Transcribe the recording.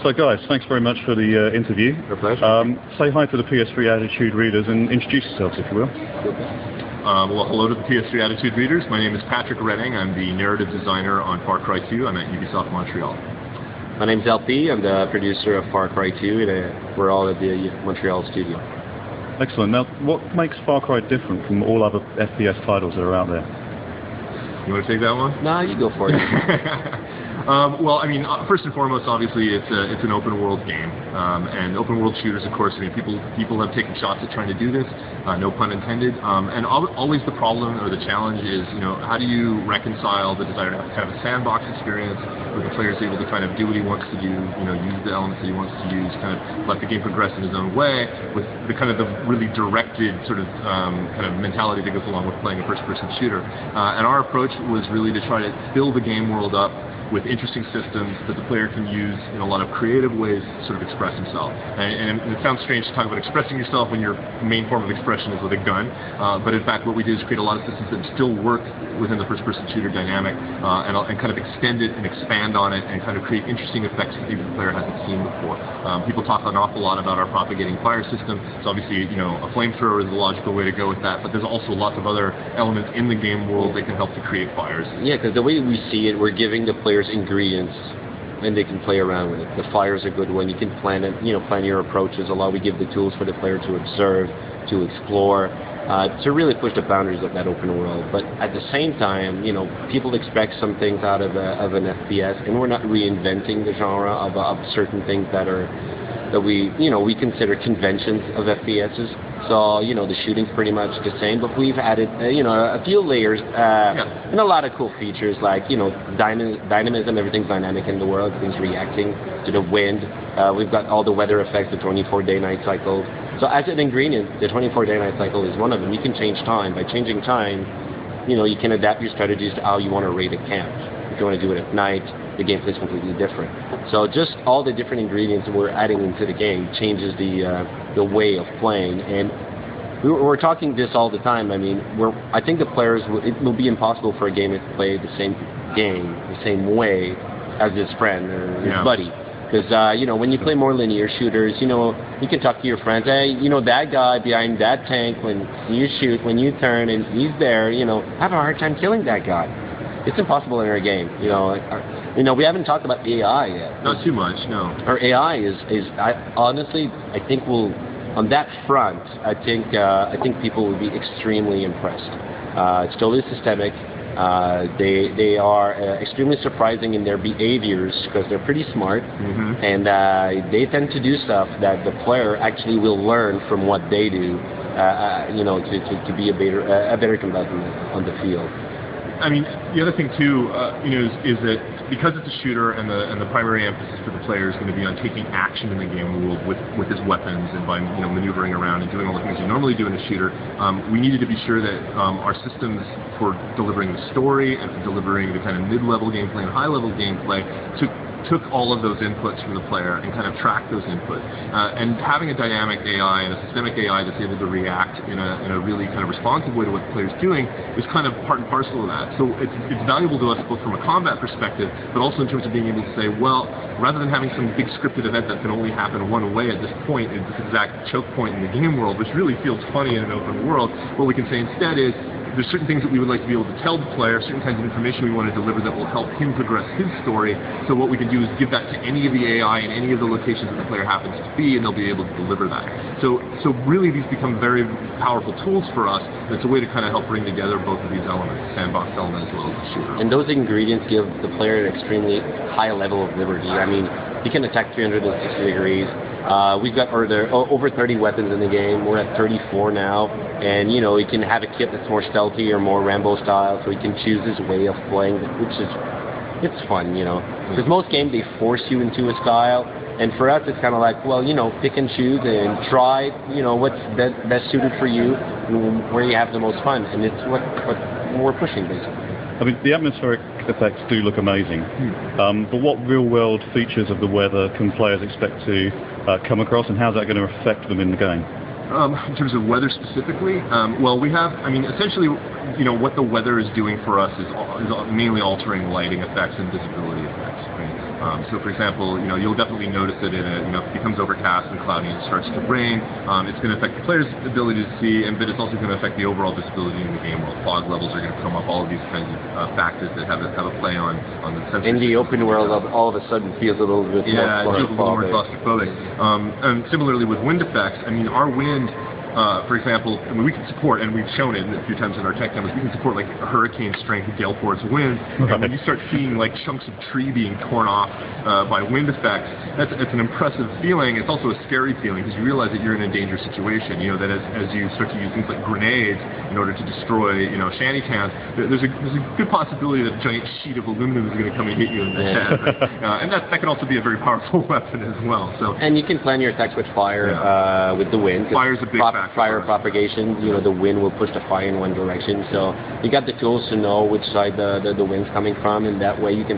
So guys, thanks very much for the interview. My pleasure. Say hi to the PS3 Attitude readers and introduce yourselves, if you will. Well, hello to the PS3 Attitude readers. My name is Patrick Redding. I'm the narrative designer on Far Cry 2. I'm at Ubisoft Montreal. My name's LP. I'm the producer of Far Cry 2. We're all at the Montreal studio. Excellent. Now, what makes Far Cry different from all other FPS titles that are out there? You want to take that one? No, you go for it. Well, I mean, first and foremost, obviously, it's an open world game, and open world shooters, of course. I mean, people have taken shots at trying to do this, no pun intended. And always the problem or the challenge is, how do you reconcile the desire to have kind of a sandbox experience where the player is able to kind of do what he wants to do, use the elements that he wants to use, kind of let the game progress in his own way, with the kind of the really directed sort of kind of mentality that goes along with playing a first-person shooter. And our approach was really to try to fill the game world up with interesting systems that the player can use in a lot of creative ways to sort of express himself. And it sounds strange to talk about expressing yourself when your main form of expression is with a gun, but in fact what we do is create a lot of systems that still work within the first-person shooter dynamic and kind of extend it and expand on it and kind of create interesting effects that the player hasn't seen before. People talk an awful lot about our propagating fire system. So obviously, a flamethrower is the logical way to go with that, but there's also lots of other elements in the game world that can help to create fires. Yeah, because the way we see it, we're giving the players ingredients and they can play around with it. The fire's a good one. You can plan it, plan your approaches. A lot we give the tools for the player to observe, to explore, to really push the boundaries of that open world. But at the same time, people expect some things out of an FPS, and we're not reinventing the genre of certain things that we consider conventions of FPSs. So, the shooting's pretty much the same, but we've added, a few layers and a lot of cool features like, dynamism. Everything's dynamic in the world. Everything's reacting to the wind. We've got all the weather effects, the 24-day night cycle. So as an ingredient, the 24-day night cycle is one of them. You can change time. By changing time, you can adapt your strategies to how you want to raid a camp. If you want to do it at night, the gameplay is completely different. So just all the different ingredients we're adding into the game changes the way of playing. And we're talking this all the time. I mean, I think the players, it will be impossible for a gamer to play the same game the same way as his friend or his buddy. Because, when you play more linear shooters, you can talk to your friends, hey, that guy behind that tank, when you shoot, when you turn and he's there, I have a hard time killing that guy. It's impossible in our game. We haven't talked about AI yet. Not too much, no. Our AI honestly, I think on that front, I think people will be extremely impressed. It's totally systemic. They are extremely surprising in their behaviors because they're pretty smart, and they tend to do stuff that the player actually will learn from what they do, to be a better combatant on the field. I mean, the other thing too, is that because it's a shooter and the primary emphasis for the player is going to be on taking action in the game world with his weapons and by maneuvering around and doing all the things you normally do in a shooter, we needed to be sure that our systems for delivering the story and for delivering the kind of mid-level gameplay and high-level gameplay took all of those inputs from the player and kind of tracked those inputs. And having a dynamic AI and a systemic AI that's able to react in a really kind of responsive way to what the player's doing is kind of part and parcel of that. So it's valuable to us both from a combat perspective, but also in terms of being able to say, well, rather than having some big scripted event that can only happen one way at this point, at this exact choke point in the game world, which really feels funny in an open world, what we can say instead is, there's certain things that we would like to be able to tell the player, certain kinds of information we want to deliver that will help him progress his story. So what we can do is give that to any of the AI in any of the locations that the player happens to be, and they'll be able to deliver that. So really these become very powerful tools for us. And it's a way to kind of help bring together both of these elements, the sandbox element as well as the shooter. And those ingredients give the player an extremely high level of liberty. I mean, he can attack 360 degrees. We've got over 30 weapons in the game. We're at 34 now, and he can have a kit that's more stealthy or more Rambo style, so he can choose his way of playing, which is it's fun, Because most games they force you into a style, and for us it's kind of like, well, pick and choose and try, what's best suited for you, and where you have the most fun, and it's what we're pushing basically. I mean, the atmospheric effects do look amazing, but what real-world features of the weather can players expect to come across, and how's that going to affect them in the game? In terms of weather specifically, well, we have, essentially, what the weather is doing for us is mainly altering lighting effects and visibility effects, right? So, for example, you'll definitely notice that if it becomes overcast and cloudy and it starts to rain, it's going to affect the player's ability to see, but it's also going to affect the overall visibility in the game world. Fog levels are going to come up, all of these kinds of factors that have a play on the sensor. In the open world, all of a sudden feels a little bit more claustrophobic. And similarly with wind effects, our wind, for example, we can support, and we've shown it a few times in our tech demos, we can support like hurricane strength gale force winds. And when you start seeing like chunks of tree being torn off by wind effects, it's an impressive feeling. It's also a scary feeling because you realize that you're in a dangerous situation. That as you start to use things like grenades in order to destroy, shanty towns, there's a good possibility that a giant sheet of aluminum is going to come and hit you in the head. And that can also be a very powerful weapon as well. So. And you can plan your attacks with fire, with the wind. Fire's a big factor. Fire propagation, the wind will push the fire in one direction. So you got the tools to know which side the wind's coming from, and that way you can